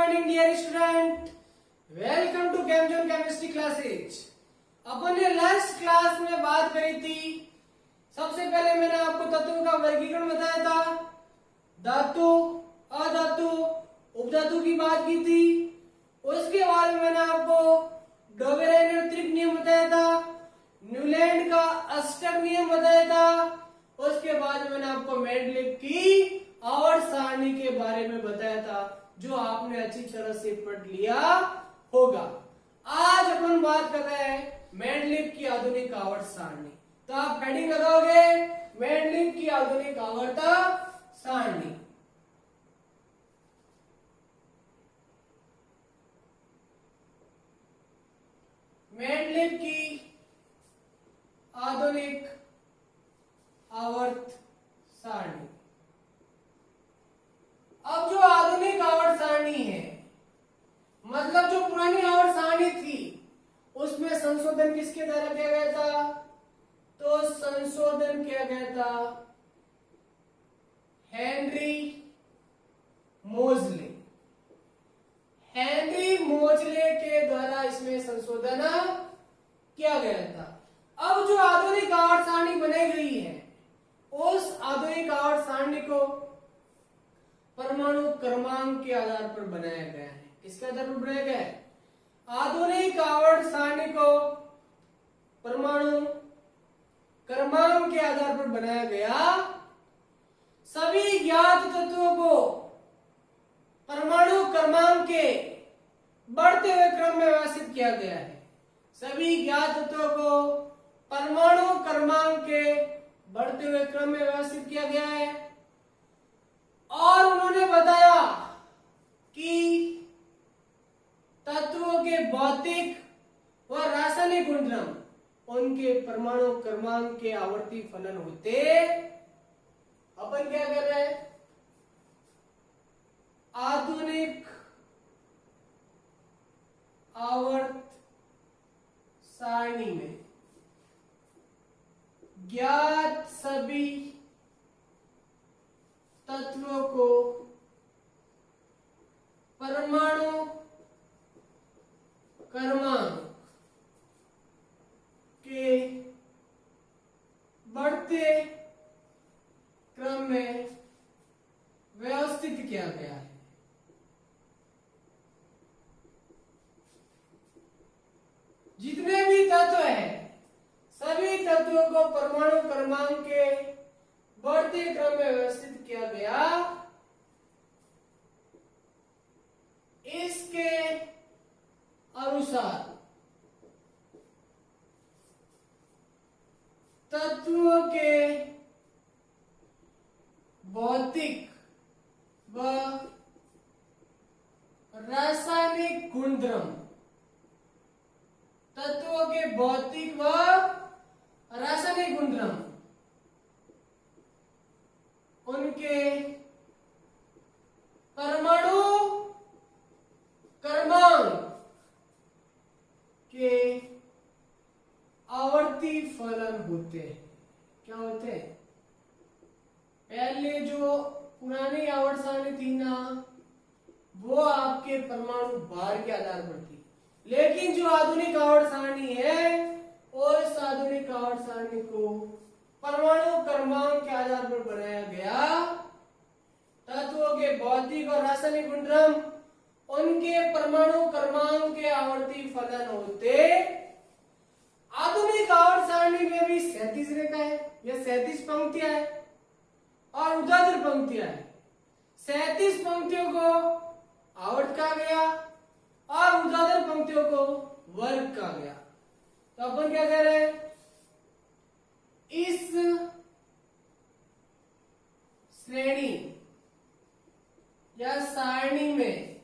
Morning dear student, welcome to Chemzone chemistry classes. अपन ने last class में बात करी थी। सबसे पहले मैंने आपको तत्वों का वर्गीकरण बताया था, धातु, अधातु, उपधातु की बात की थी। उसके बाद में मैंने आपको डोबेरेन त्रिक नियम बताया था, न्यूलैंड का अष्टक नियम बताया था। उसके बाद मैंने आपको मेंडलीव की आवर्त सारणी के बारे में बताया था, जो आपने अच्छी तरह से पढ़ लिया होगा। आज अपन बात कर रहे हैं मेंडलीव की आधुनिक आवर्त सारणी। तो आप हेडिंग लगाओगे मेंडलीव की आधुनिक आवर्त सारणी। मेंडलीव की आधुनिक आवर्त सारणी। अब जो आधुनिक आवर्त सारणी है, मतलब जो पुरानी आवर्त सारणी थी, उसमें संशोधन किसके द्वारा किया गया था? तो संशोधन किया गया था हेनरी मोजले। हेनरी मोजले के द्वारा इसमें संशोधन किया गया था। अब जो आधुनिक आवर्त सारणी बनाई गई है, उस आधुनिक आवर्त सारणी को परमाणु क्रमांक के आधार पर बनाया गया है। किसके आधार पर बनाया गया है? आधुनिक आवर्त सारणी को परमाणु क्रमांक के आधार पर बनाया गया। सभी ज्ञात तत्वों को परमाणु क्रमांक के बढ़ते हुए क्रम में व्यवस्थित किया गया है। सभी ज्ञात तत्वों को परमाणु क्रमांक के बढ़ते हुए क्रम में व्यवस्थित किया गया है। और उन्होंने बताया कि तत्वों के भौतिक व रासायनिक गुणधर्म उनके परमाणु क्रमांक के आवर्ती फलन होते। अपन क्या कर रहे हैं? आधुनिक आवर्त सारणी में ज्ञात सभी तत्वों को परमाणु क्रमांक के बढ़ते क्रम में व्यवस्थित किया गया है। जितने भी तत्व हैं, सभी तत्वों को परमाणु क्रमांक के बढ़ते क्रम में व्यवस्थित किया गया। इसके अनुसार तत्वों के भौतिक व रासायनिक गुणधर्म, तत्वों के भौतिक व रासायनिक गुणधर्म उनके परमाणु क्रमांक के आवर्ती फलन होते हैं। क्या होते हैं? पहले जो पुरानी आवर्त सारणी थी ना, वो आपके परमाणु भार के आधार पर थी। लेकिन जो आधुनिक आवर्त सारणी है, उस आधुनिक आवर्त सारणी को परमाणु क्रमांक के आधार पर बनाया गया। तत्वों के भौतिक और रासायनिक गुणधर्म उनके परमाणु क्रमांक के आवर्ती फलन होते। आधुनिक आवर्त सारणी में भी 37 रेखा है, या 37 पंक्तियां है और ऊर्ध्वाधर पंक्तियां है। 37 पंक्तियों को आवर्त कहा गया और ऊर्ध्वाधर पंक्तियों को वर्ग कहा गया। तो अपन क्या कह रहे हैं? इस श्रेणी या सारणी में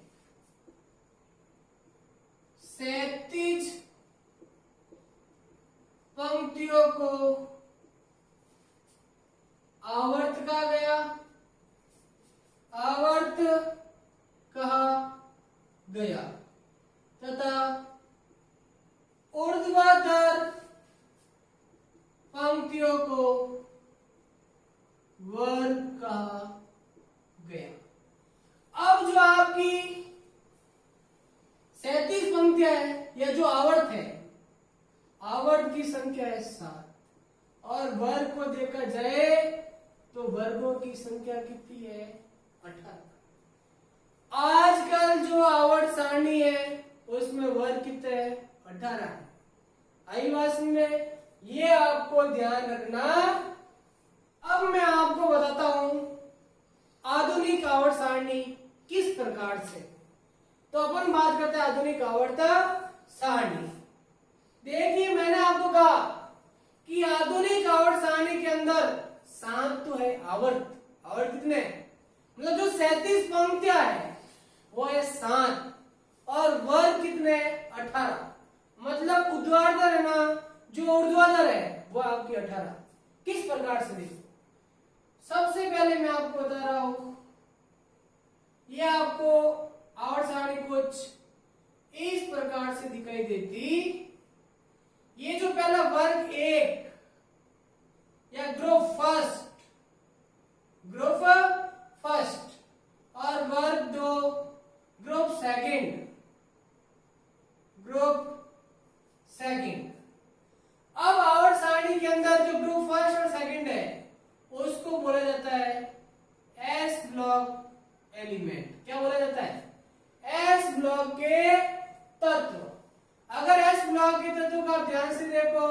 37 पंक्तियों को आवर्त कहा गया, आवर्त कहा गया तथा ऊर्ध्वाधर और वर्ग को देखा जाए तो वर्गों की संख्या कितनी है? 18। आजकल जो आवर्त सारणी है उसमें वर्ग कितने हैं? 18 है। आई बात समझ में? ये आपको ध्यान रखना। अब मैं आपको बताता हूं आधुनिक आवर्त सारणी किस प्रकार से। तो अपन बात करते हैं आधुनिक आवर्त सारणी। देखिए मैंने आपको कहा कि आधुनिक आवर्त सारणी के अंदर 7 तो है आवर्त। आवर्त कितने? मतलब जो 37 पंक्तियां है वो है 7 और वर्ग कितने? 18। मतलब ऊर्ध्वाधर है ना, जो ऊर्ध्वाधर है वो आपकी 18। किस प्रकार से देखो, सबसे पहले मैं आपको बता रहा हूं, ये आपको आवर्त सारणी कुछ इस प्रकार से दिखाई देती। ये जो पहला वर्ग 1 या ग्रुप फर्स्ट और वर्ग 2 ग्रुप सेकंड। अब आवर्त सारणी के अंदर जो ग्रुप फर्स्ट और सेकंड है उसको बोला जाता है एस ब्लॉक एलिमेंट। क्या बोला जाता है? एस ब्लॉक के तत्व। अगर एस ब्लॉक के तत्व का ध्यान से देखो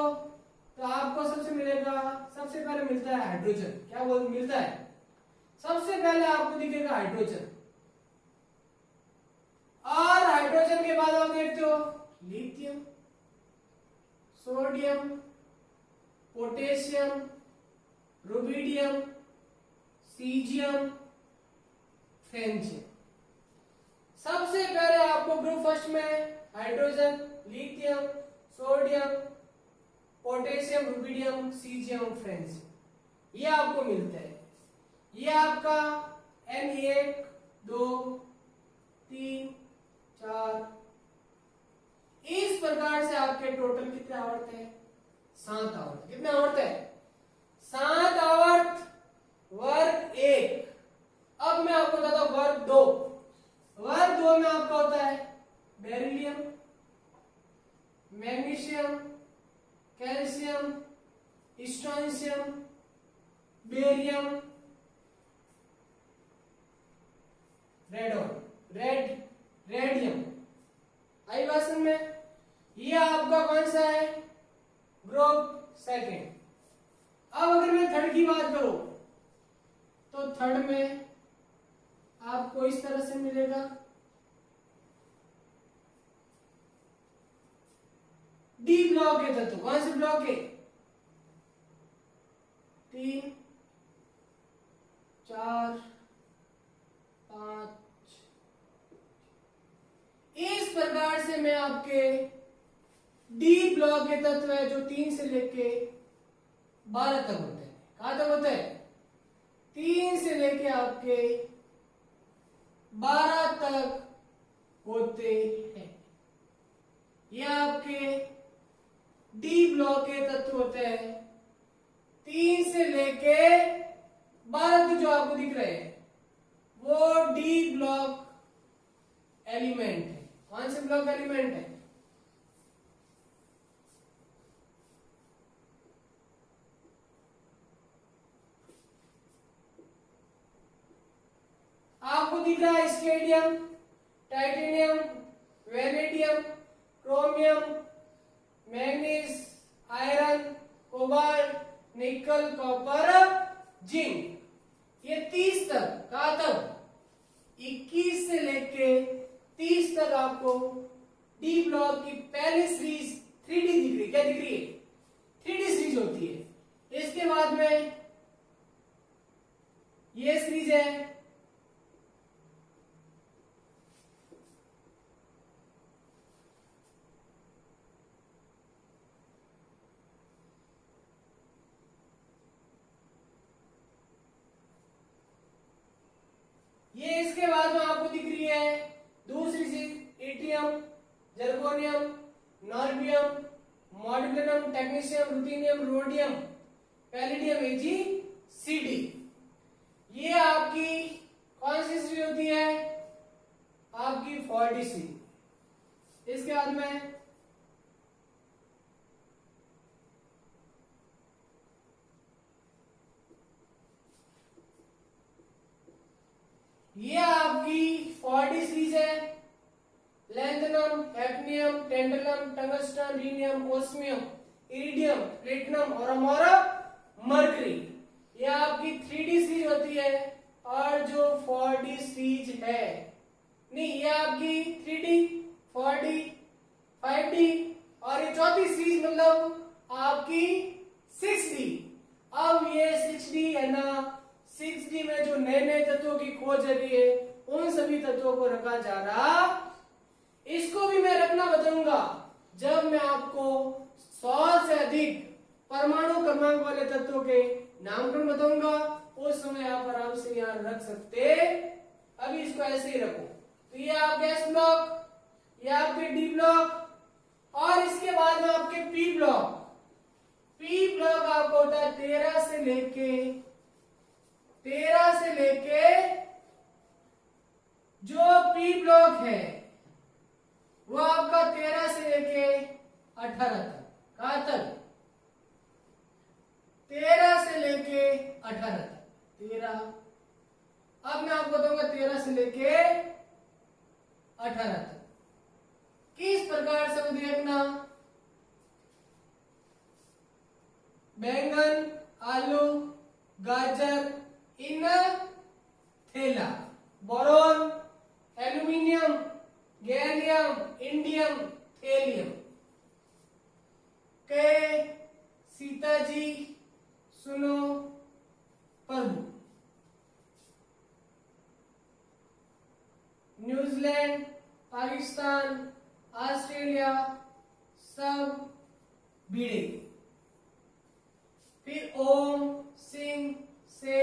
तो आपको सबसे पहले मिलता है हाइड्रोजन। क्या मिलता है? सबसे पहले आपको दिखेगा हाइड्रोजन, और हाइड्रोजन के बाद आप देखते हो lithium, sodium, potassium, rubidium, caesium, फ्रेंचियम। सबसे पहले आपको ग्रुप फर्स्ट में hydrogen, lithium, sodium, potassium, rubidium, caesium, फ्रेंचियम ये आपको मिलता है। ये आपका N1 2 3 4 इस प्रकार से आपके टोटल कितने आवर्त है? 7 आवर्त। कितने आवर्त है? 7 आवर्त वर्ग 1। अब मैं आपको बताता हूं वर्ग 2। वर्ग 2 में आपका होता है beryllium, magnesium, calcium, strontium, barium, radium. आई बात समझ में? ये आपका कौन सा है? Group second. अब अगर मैं थर्ड की बात करूं तो थर्ड में आपको इस तरह से मिलेगा डी ब्लॉक के तत्व। कौन से ब्लॉक के? 3 4 5। इस प्रकार से मैं आपके डी ब्लॉक के तत्व है जो 3 से लेके 12 तक होते हैं। कहां तक होते हैं? 3 से लेके आपके 12 तक होते हैं। ये आपके डी ब्लॉक के तत्व होते हैं 3 से लेके 12 तक। जो आपको दिख रहे हैं वो डी ब्लॉक एलिमेंट है। कौन से ब्लॉक एलिमेंट है? आपको दिख रहा है स्केडियम, titanium, vanadium, chromium, manganese, iron, cobalt, निकल, कॉपर, जिंक। ये 30 तक। कहां तक? 21 से लेके 30 तक आपको डी ब्लॉक की पहली सीरीज 3D दिख रही। क्या दिख रही है? 3D सीरीज होती है। इसके बाद में ये सीरीज है ये। इसके बाद में आपको दिख रही है दूसरी चीज yttrium, zirconium, niobium, molybdenum, technetium, ruthenium, rhodium, palladium, AgCd। ये आपकी कौन सी सीरीज होती है? आपकी 40C। इसके बाद में ये आपकी 4D सीरीज है। Lanthanum, hafnium, tantalum, tungsten, rhenium, osmium, iridium, platinum और हमारा मरकरी। ये आपकी 3D सीरीज होती है। और जो 4D सीरीज है, नहीं ये आपकी 3D, 4D, 5D और ये चौथी सीरीज मतलब आपकी 6D। अब ये 6D है ना, 6D में जो नए नए तत्वों की खोज हो रही है, उन सभी तत्वों को रखा जा रहा। इसको भी मैं रखना बताऊंगा जब मैं आपको 100 से अधिक परमाणु क्रमांक वाले तत्वों के नामकरण बताऊंगा। उस समय आप आराम से यहाँ रख सकते। अभी इसको ऐसे ही रखो। तो ये आपके एस ब्लॉक, ये आपके डी ब्लॉक और इसके बाद में आपके पी ब्लॉक। पी ब्लॉक आपको होता है 13 से लेके जो पी ब्लॉक है वो आपका 13 से लेके 18 तक। कहां तक? 13 से लेके 18 तक। 13, अब मैं आपको बताऊंगा 13 से लेके 18 तक किस प्रकार से देखना। बैंगन, आलू, गाजर, इन थैला, boron, aluminium, gallium, indium, thallium के सीताजी सुनो प्रभु। न्यूजीलैंड, पाकिस्तान, ऑस्ट्रेलिया सब बीड़े। फिर ओम, सिंह, से,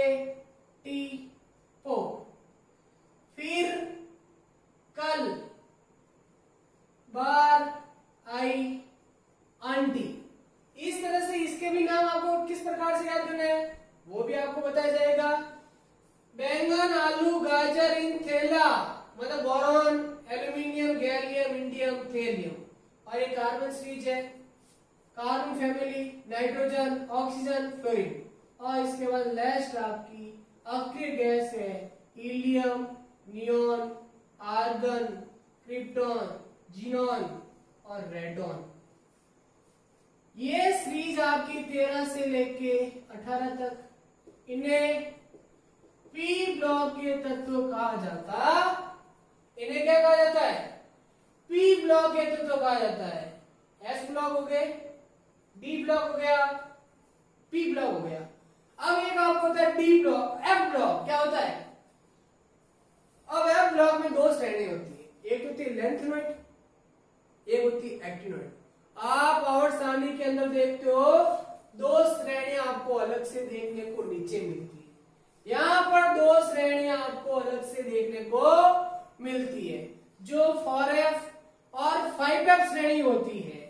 टी, पो। फिर कल, बार, आई, आंटी। इस तरह से इसके भी नाम आपको किस प्रकार से याद करना है वो भी आपको बताया जाएगा। बैंगन, आलू, गाजर, इन थैला मतलब boron, aluminium, gallium, indium, thallium. और ये कार्बन सीरीज है। Carbon family, nitrogen, oxygen, fluorine. और इसके बाद लास्ट आपकी अक्रिय गैस है helium, neon, argon, krypton, xenon और रेडॉन। ये सीरीज आपकी 13 से लेके 18 तक। इन्हें पी ब्लॉक के तत्व कहा जाता। इन्हें क्या कहा जाता है? पी ब्लॉक के तत्व कहा जाता है। एस ब्लॉक हो गए, डी ब्लॉक हो गया, पी ब्लॉक हो गया। अब एक आपको होता है डी ब्लॉक, एफ ब्लॉक। क्या होता है? अब एफ ब्लॉक में दो श्रेणी होती है। एक होती है लेंथेनॉइड, एक होती है एक्टिनॉइड। आप आवर्त सारणी के अंदर देखते हो दो श्रेणियां आपको अलग से देखने को नीचे मिलती है। यहां पर दो श्रेणियां आपको अलग से देखने को मिलती है। जो 4f और 5f श्रेणी होती है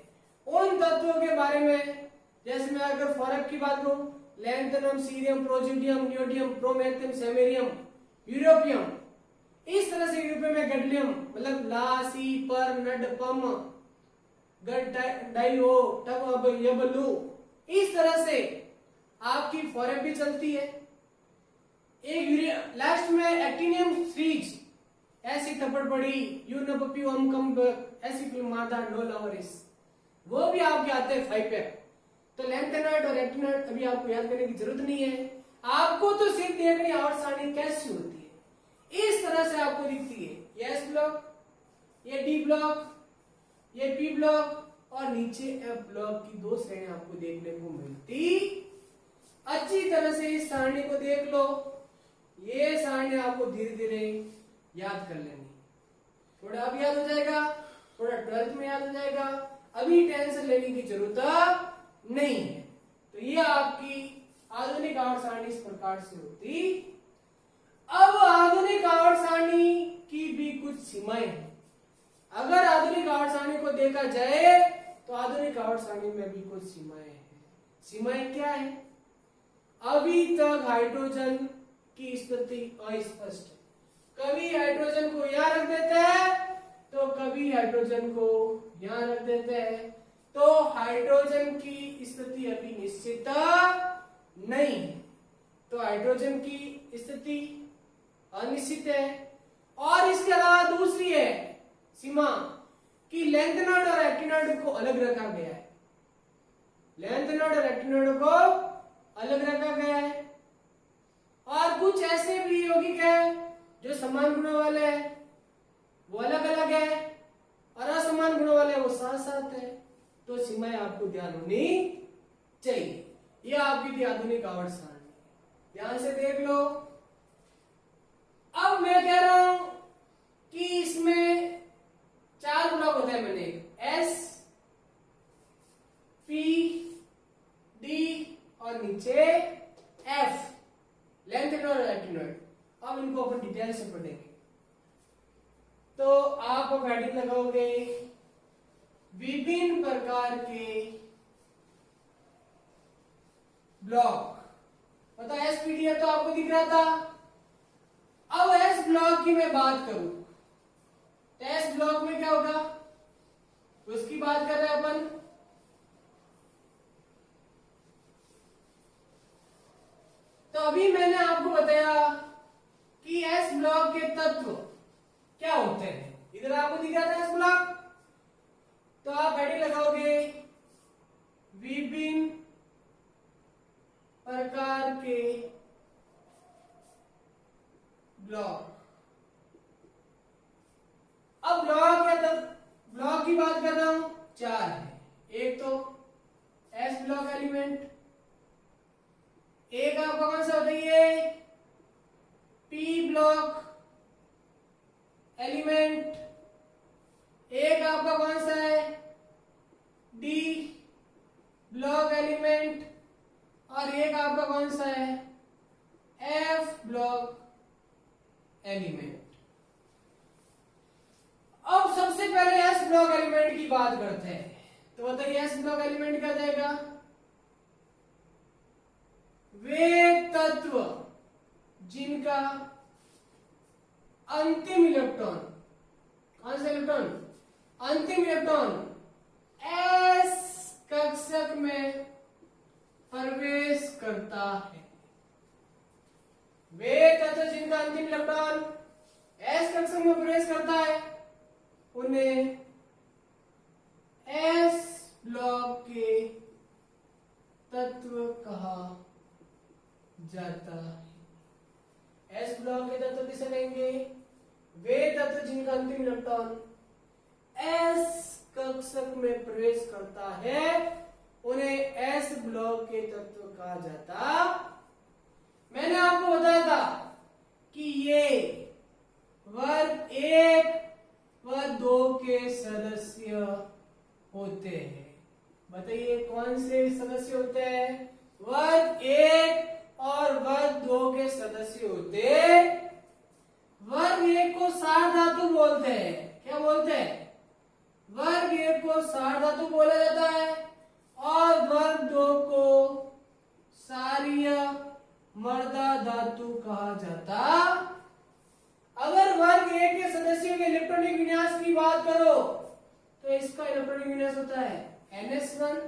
उन तत्वों के बारे में, जैसे मैं अगर 4f की बात करूं, lanthanum, cerium, praseodymium, neodymium, promethium, samarium, europium. इस तरह से यूरोपियम में गैडलियम मतलब ला, सी, पर, नड, पम, गड, डाइओ, टब, यबलू। इस तरह से आपकी 4f भी चलती है। एक लास्ट में एक्टिनियम सीरीज ऐसी थप्पड़ पड़ी, यू न पपी हम कम, ऐसी फिल्म मादा नो लवरिस, वो भी आपके आते हैं 5f। तो लेंथेनॉइड और एक्टिनॉइड अभी आपको याद करने की जरूरत नहीं है। आपको तो सिर्फ देखनी आवर्त सारणी कैसी होती है। इस तरह से आपको दिखती है। ये एस ब्लॉक, ये डी ब्लॉक, ये पी ब्लॉक और नीचे एफ ब्लॉक की दो श्रेणियां आपको देखने को मिलती। अच्छी तरह से इस सारणी को देख लो। ये सारणी आपको धीरे धीरे याद कर लेनी। थोड़ा अब याद हो जाएगा, थोड़ा 12th में याद हो जाएगा। अभी टेंशन लेने की जरूरत नहीं है। तो ये आपकी आधुनिक आवर्त सारणी इस प्रकार से होती। अब आधुनिक आवर्त सारणी की भी कुछ सीमाएं हैं। अगर आधुनिक आवर्त सारणी को देखा जाए तो आधुनिक आवर्त सारणी में भी कुछ सीमाएं हैं। सीमाएं क्या है? अभी तक हाइड्रोजन की स्थिति अस्पष्ट है। कभी हाइड्रोजन को यहां रख देते हैं तो कभी हाइड्रोजन को यहां रख देते हैं। तो हाइड्रोजन की स्थिति अभी निश्चित नहीं है। तो हाइड्रोजन की स्थिति अनिश्चित है। और इसके अलावा दूसरी है सीमा कि लेंथेनॉइड और एक्टिनॉइड को अलग रखा गया है। लेंथेनॉइड और एक्टिनॉइड को अलग रखा गया है। और कुछ ऐसे भी यौगिक है जो समान गुणों वाले हैं, वो अलग अलग है, और असमान गुणों वाले वो साथ साथ है। तो सीमाएं आपको ध्यान होनी चाहिए। यह आपकी थी आधुनिक आवर्त सारणी। ध्यान से देख लो। अब मैं कह रहा हूं कि इसमें 4 ब्लॉक होता है। मैंने एस, पी, डी और नीचे एफ, लेंथेनॉइड और एक्टिनॉइड। अब इनको अपन डिटेल से पढ़ेंगे। तो आप अब हेडिंग लगाओगे विभिन्न प्रकार के ब्लॉक। पता है एसपीडीएफ तो आपको दिख रहा था। अब एस ब्लॉक की मैं बात करूं तो एस ब्लॉक में क्या होगा उसकी बात कर रहे हैं अपन। तो अभी मैंने आपको बताया कि एस ब्लॉक के तत्व क्या होते हैं। इधर आपको दिख रहा था एस ब्लॉक, तो आप हेडिंग लगाओगे विभिन्न प्रकार के ब्लॉक। अब ब्लॉक या तत्व ब्लॉक की बात कर रहा हूं, 4 है। एक तो एस ब्लॉक एलिमेंट, एक आपका कौन सा होता है ये पी ब्लॉक एलिमेंट, एक आपका कौन सा है डी ब्लॉक एलिमेंट, और एक आपका कौन सा है एफ ब्लॉक एलिमेंट। अब सबसे पहले एस ब्लॉक एलिमेंट की बात करते हैं। तो बताइए एस ब्लॉक एलिमेंट क्या जाएगा। वे तत्व जिनका अंतिम इलेक्ट्रॉन, कौन सा इलेक्ट्रॉन अंतिम इलेक्ट्रॉन एस कक्षक में प्रवेश करता है। वे तत्व जिनका अंतिम इलेक्ट्रॉन एस कक्षक में प्रवेश करता है उन्हें एस ब्लॉक के तत्व कहा जाता है। एस ब्लॉक के तत्व किसे कहेंगे, वे तत्व जिनका अंतिम इलेक्ट्रॉन एस कक्षक में प्रवेश करता है उन्हें एस ब्लॉक के तत्व कहा जाता। मैंने आपको बताया था कि ये वर्ग 1 व 2 के सदस्य होते हैं। बताइए कौन से सदस्य होते हैं, वर्ग 1 और वर्ग 2 के सदस्य होते। वर्ग 1 को सार धातु बोलते हैं। क्या बोलते हैं, वर्ग 1 को सार धातु बोला जाता है और वर्ग 2 को सारीय मर्दा धातु कहा जाता। अगर वर्ग 1 के सदस्यों के इलेक्ट्रॉनिक विन्यास की बात करो तो इसका इलेक्ट्रॉनिक विन्यास होता है NS1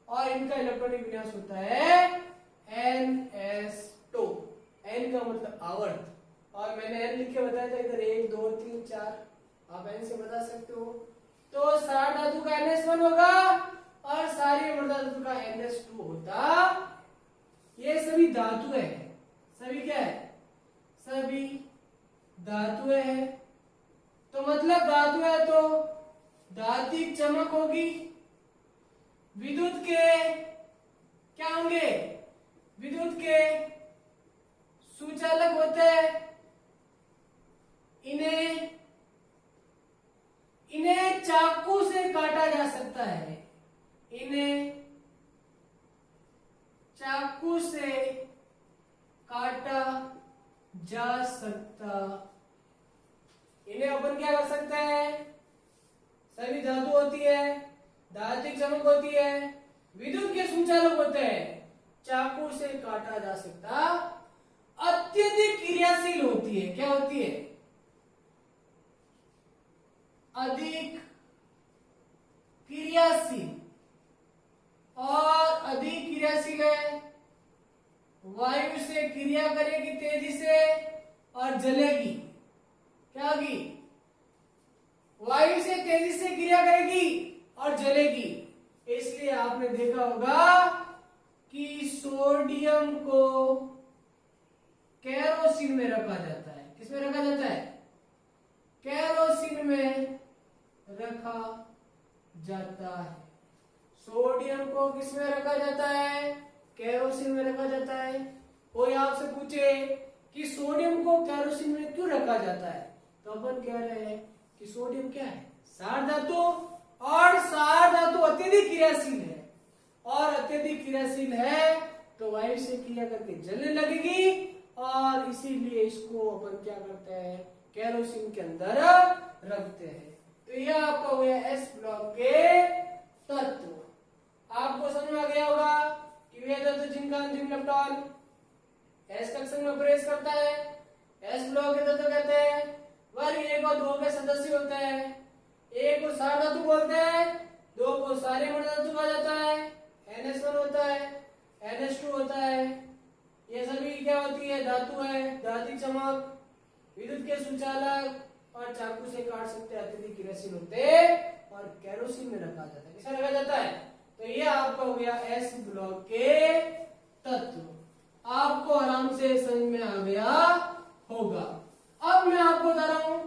और इनका इलेक्ट्रॉनिक विन्यास होता है NS2। N का मतलब आवर्त, और मैंने N लिख के बताया था इधर 1 2 3 4, आप N से बता सकते हो। तो सार धातु का NS1 होगा और सारी मर्दा धातु का NS2 होता। ये सभी धातुएं हैं। सभी क्या है, सभी धातुएं हैं। तो मतलब धातु है तो धात्विक चमक होगी। विद्युत के क्या होंगे, विद्युत के सुचालक होते हैं। इन्हें चाकू से काटा जा सकता है। इन्हें चाकू से काटा जा सकता। इन्हें अपन क्या कर सकते हैं, सभी धातु होती है, धात्विक चमक होती है, विद्युत के संचालक होते हैं, चाकू से काटा जा सकता। अत्यधिक क्रियाशील होती है। क्या होती है, अधिक क्रियाशील। और अधिक क्रियाशील है, वायु से क्रिया करेगी तेजी से और जलेगी। क्या होगी? वायु से तेजी से क्रिया करेगी और जलेगी। इसलिए आपने देखा होगा कि सोडियम को केरोसिन में रखा जाता है। किसमें रखा जाता है? केरोसिन में रखा जाता है। सोडियम को किसमें रखा जाता है? केरोसिन में रखा जाता है। कोई आपसे पूछे कि सोडियम को केरोसिन में क्यों रखा जाता है, तो अपन कह रहे हैं कि सोडियम क्या है? क्षार धातु, और क्षार धातु अत्यधिक क्रियाशील है, और अत्यधिक क्रियाशील है तो वायु से क्रिया करके जलने लगेगी, और इसीलिए इसको अपन क्या करते हैं? केरोसिन के अंदर रखते हैं। तो यह आपका हो गया एस ब्लॉक के तत्व। आपको समझ में आ गया होगा कि वे तत्व जिनका अंतिम इलेक्ट्रॉन एस कक्षक में प्रवेश करता है, एस ब्लॉक के तत्व कहते हैं। वर्ग 1 और 2 के सदस्य होते हैं। एक को क्षार धातु बोलते हैं, 2 को क्षारीय मृत धातु कहा जाता है। NH1 होता है, NH2 होता है। ये सभी क्या होती है? धातु है। धातु चमक, विद्युत के सुचालक और चाकू से काट सकते, अत्यधिक क्रियाशील होते और केरोसिन में रखा जाता है। किसमें रखा जाता है? तो ये आपका हो गया एस ब्लॉक के तत्व। आपको आराम से समझ में आ गया होगा। अब मैं आपको बता रहा हूं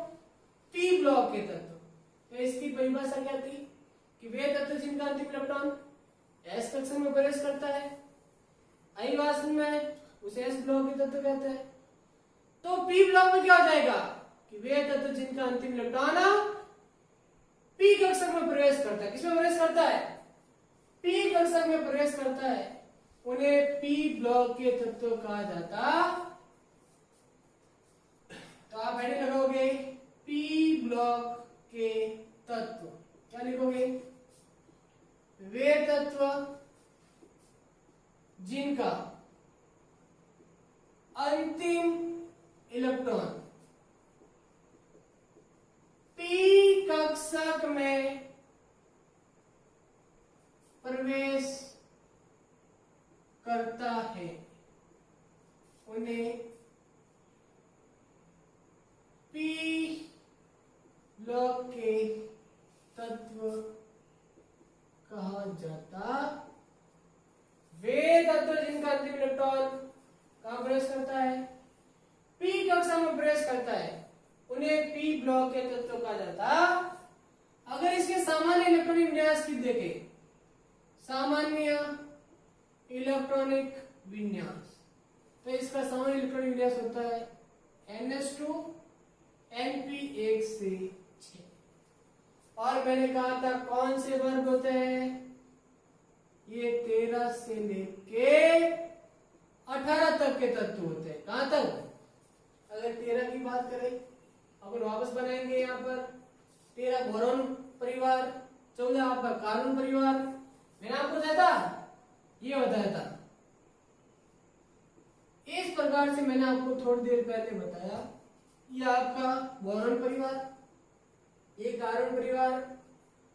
पी ब्लॉक के तत्व। तो इसकी परिभाषा क्या थी कि वे तत्व जिनका अंतिम इलेक्ट्रॉन एस कक्षक में प्रवेश करता है, आई बात में, उसे एस ब्लॉक के तत्व कहते हैं। तो पी ब्लॉक में क्या हो जाएगा कि वे तत्व जिनका अंतिम इलेक्ट्रॉन पी कक्षक में प्रवेश करता है। किसमें प्रवेश करता है? पी कक्षक में प्रवेश करता है, उन्हें पी ब्लॉक के तत्व कहा जाता। तो आप हेडिंग लगाओगे पी ब्लॉक के तत्व। क्या लिखोगे? वे तत्व जिनका अंतिम इलेक्ट्रॉन पी कक्षक में प्रवेश करता है, उन्हें पी ब्लॉक के तत्व कहा जाता। वे तत्व जिनका अंतिम इलेक्ट्रॉन कहां प्रवेश करता है? पी कक्षा में प्रवेश करता है, उन्हें पी ब्लॉक के तत्व कहा जाता। अगर इसके सामान्य इलेक्ट्रॉनिक विन्यास की देखें, सामान्य इलेक्ट्रॉनिक विन्यास, तो इसका सामान्य इलेक्ट्रॉनिक विन्यास होता है NH2 NP1 से 6। और मैंने कहा था कौन से वर्ग होते हैं? ये 13 से लेके 18 तक के तत्व होते हैं। कहां तक? अगर 13 की बात करें, अपन वापस बनाएंगे यहाँ पर 13 बोरॉन परिवार, 14 आपका कार्बन परिवार। मैंने आपको बताया था, ये बताया था। इस प्रकार से मैंने आपको थोड़ी देर पहले बताया, ये आपका बोरॉन परिवार, ये कार्बन परिवार,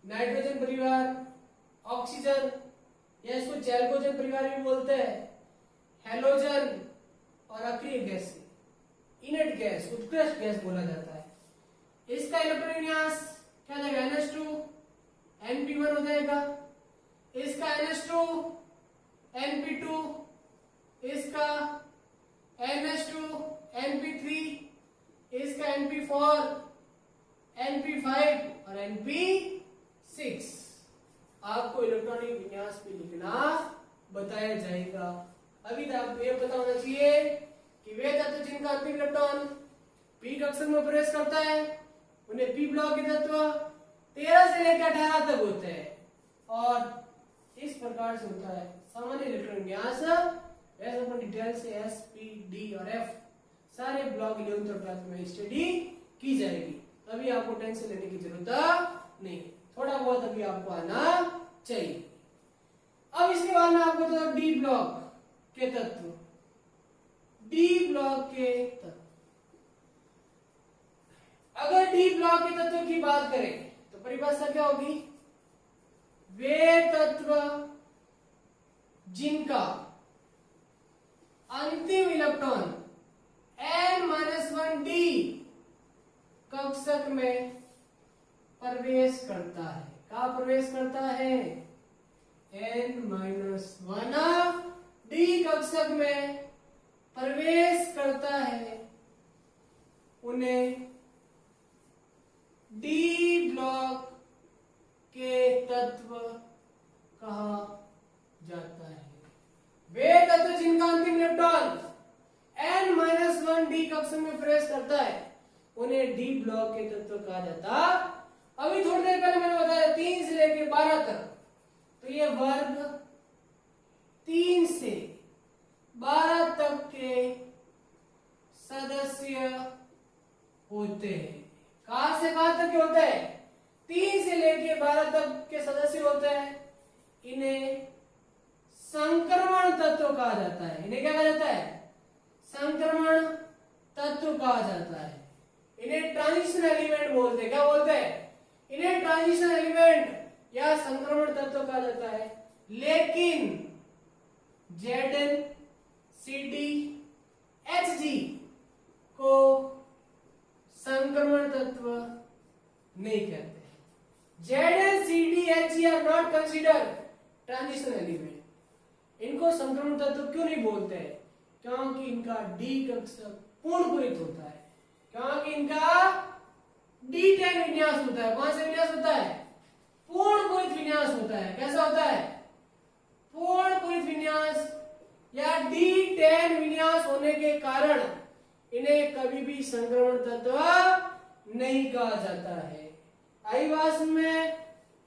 नाइट्रोजन परिवार, ऑक्सीजन या इसको चैल्कोजन परिवार भी बोलते हैं, हेलोजन और अक्रिय गैस, इनर्ट गैस, उत्कृष्ट गैस बोला जाता है। इसका इलेक्ट्रॉन विन्यास क्या हो जाएगा? NH2 NP1 हो जाएगा। इसका NH2 NP2, इसका NH2 NP3, इसका NP4 NP5 और NP6। आपको इलेक्ट्रॉनिक विन्यास पे लिखना बताया जाएगा। अभी तक आपको यह पता होना चाहिए कि वे तत्व जिनका अंतिम इलेक्ट्रॉन पी कक्षक में प्रवेश करता है, उन्हें पी ब्लॉक के तत्व 13 से लेकर 18 तक होते हैं। और इस प्रकार से होता है सामान्य इलेक्ट्रॉनिक विन्यास। वैसे अपन डिटेल से S, P, D और F सारे ब्लॉक 11th और 12th में स्टडी की जाएगी। तभी आपको टेंशन लेने की जरूरत नहीं, थोड़ा बहुत अभी आपको आना चाहिए। अब इसके बाद में आपको तो डी ब्लॉक के तत्व, डी ब्लॉक के तत्व। अगर डी ब्लॉक के तत्व की बात करें तो परिभाषा क्या होगी? वे तत्व जिनका अंतिम इलेक्ट्रॉन n-1 कक्षक में प्रवेश करता है। कहाँ प्रवेश करता है? n-1 डी कक्षक में प्रवेश करता है, उन्हें डी ब्लॉक के तत्व कहा जाता है। वे तत्व जिनका अंतिम इलेक्ट्रॉन n-1 डी कक्षक में प्रवेश करता है, उन्हें डी ब्लॉक के तत्व कहा जाता। अभी थोड़ी देर पहले मैंने बताया 3 से लेकर 12 तक, तो ये वर्ग 3 से 12 तक के सदस्य होते हैं। कहां से कहां तक के होते हैं? 3 से लेकर 12 तक के सदस्य होते हैं। इन्हें संक्रमण तत्व कहा जाता है। इन्हें क्या कहा जाता है? संक्रमण तत्व कहा जाता है। इन्हें ट्रांजिशन एलिमेंट बोलते हैं। क्या बोलते हैं? इन्हें ट्रांजिशन एलिमेंट या संक्रमण तत्व कहा जाता है। लेकिन Zn Cd Hg को संक्रमण तत्व नहीं कहते। Zn Cd Hg are not consider transition element. इनको संक्रमण तत्व क्यों नहीं बोलते हैं? क्योंकि इनका डी कक्षक पूर्णकुरित होता है। क्योंकि इनका D10 विन्यास होता है। कौन सा विन्यास होता है? पूर्णकुरित विन्यास होता है। कैसा होता है? पूर्णकुरित विन्यास या D10 विन्यास होने के कारण इन्हें कभी भी संक्रमण तत्व नहीं कहा जाता है। आई बात में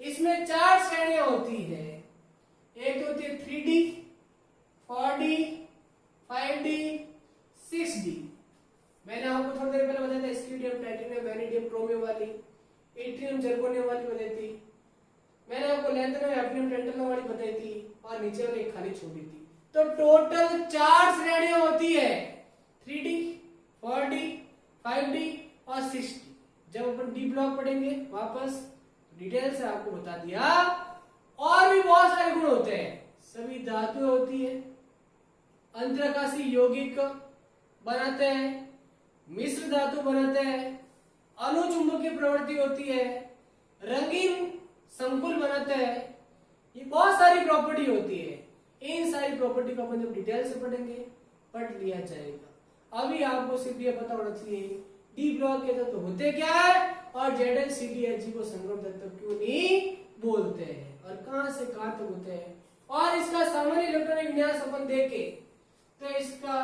इसमें 4 श्रेणियां होती है। एक होती है 3D, 4D, 5D, 6D। मैंने आपको थोड़ी देर पहले बताया था स्कीडियम, प्लैटिनम, वैनेडियम, क्रोमियम वाली, एट्रियम, जर्कोनियम वाली बताई थी। मैंने आपको लैंथनम, हैफ्नियम, टैंटलम वाली बताई थी और नीचे वाली एक खाली छोड़ी थी। तो टोटल 4 श्रेणियां होती है, 3D, 4D, 5D और 6D। जब अपन डी ब्लॉक पढ़ेंगे वापस डिटेल से आपको बता दिया। और भी बहुत सारे गुण होते हैं। सभी धातु होती है, अंतरकाशी यौगिक बनाते हैं, मिश्र धातु बनाते हैं, अनुचुंबकीय प्रवृत्ति होती है, रंगीन संकुल बनाते हैं। ये बहुत सारी प्रॉपर्टी होती है। इन सारी प्रॉपर्टी को अपन जब डिटेल से पढ़ेंगे पढ़ लिया जाएगा। अभी आपको सिर्फ ये पता होना चाहिए डी ब्लॉक के तत्व होते क्या है और Zn Cd Hg को संक्रमण तत्व क्यों नहीं बोलते हैं और कहां से कहां तक होते हैं। और इसका सामान्य इलेक्ट्रॉनिक विन्यास अपन देखें तो इसका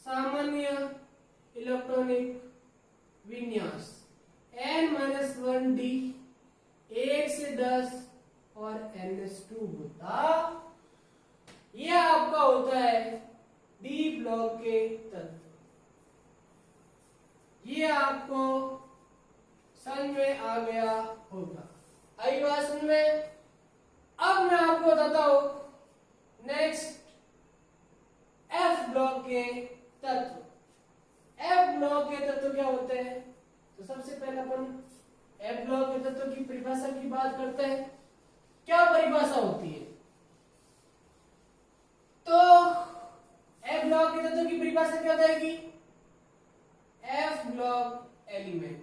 सामान्य इलेक्ट्रॉनिक विन्यास n-1d 1 से 10 और ns2 होता। यह आपका होता है डी ब्लॉक के तत्व। ये आपको समझ में आ गया होगा। आई बात समझ में। अब मैं आपको बताता हूं नेक्स्ट एफ ब्लॉक के तत्व। एफ ब्लॉक के तत्व क्या होते हैं? तो सबसे पहले अपन एफ ब्लॉक के तत्व की परिभाषा की बात करते हैं। क्या परिभाषा होती है? तो एफ ब्लॉक के तत्व की परिभाषा क्या होगी? F block element.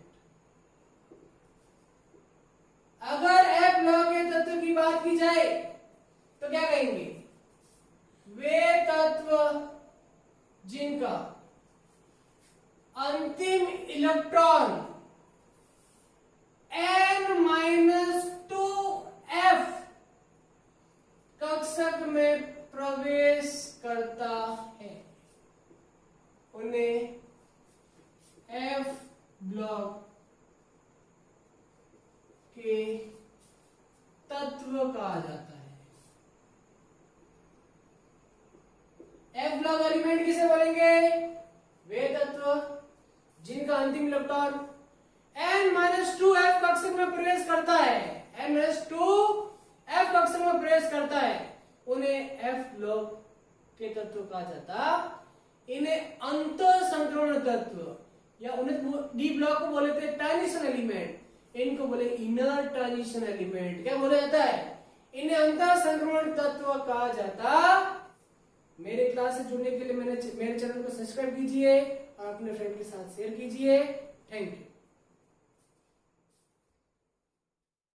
अगर एफ ब्लॉक के तत्व की बात की जाए तो क्या कहेंगे? वे तत्व जिनका अंतिम इलेक्ट्रॉन n-2f कक्षक में प्रवेश करता है, उन्हें एफ ब्लॉक के तत्व कहा जाता है। एफ ब्लॉक एलिमेंट किसे बोलेंगे? वे तत्व जिनका अंतिम इलेक्ट्रॉन n-2f कक्षक में प्रवेश करता है, n-2f कक्षक में प्रवेश करता है, उन्हें एफ ब्लॉक के तत्व कहा जाता। इन्हें अंतर संक्रमण तत्व या उन्हें डी ब्लॉक को बोले थे ट्रांजिशन एलिमेंट, इनको बोले इनर ट्रांजिशन एलिमेंट। क्या बोला जाता है? इन्हें अंतर संक्रमण तत्व कहा जाता। मेरे क्लास से जुड़ने के लिए मेरे चैनल को सब्सक्राइब कीजिए और अपने फ्रेंड के साथ शेयर कीजिए। Thank you.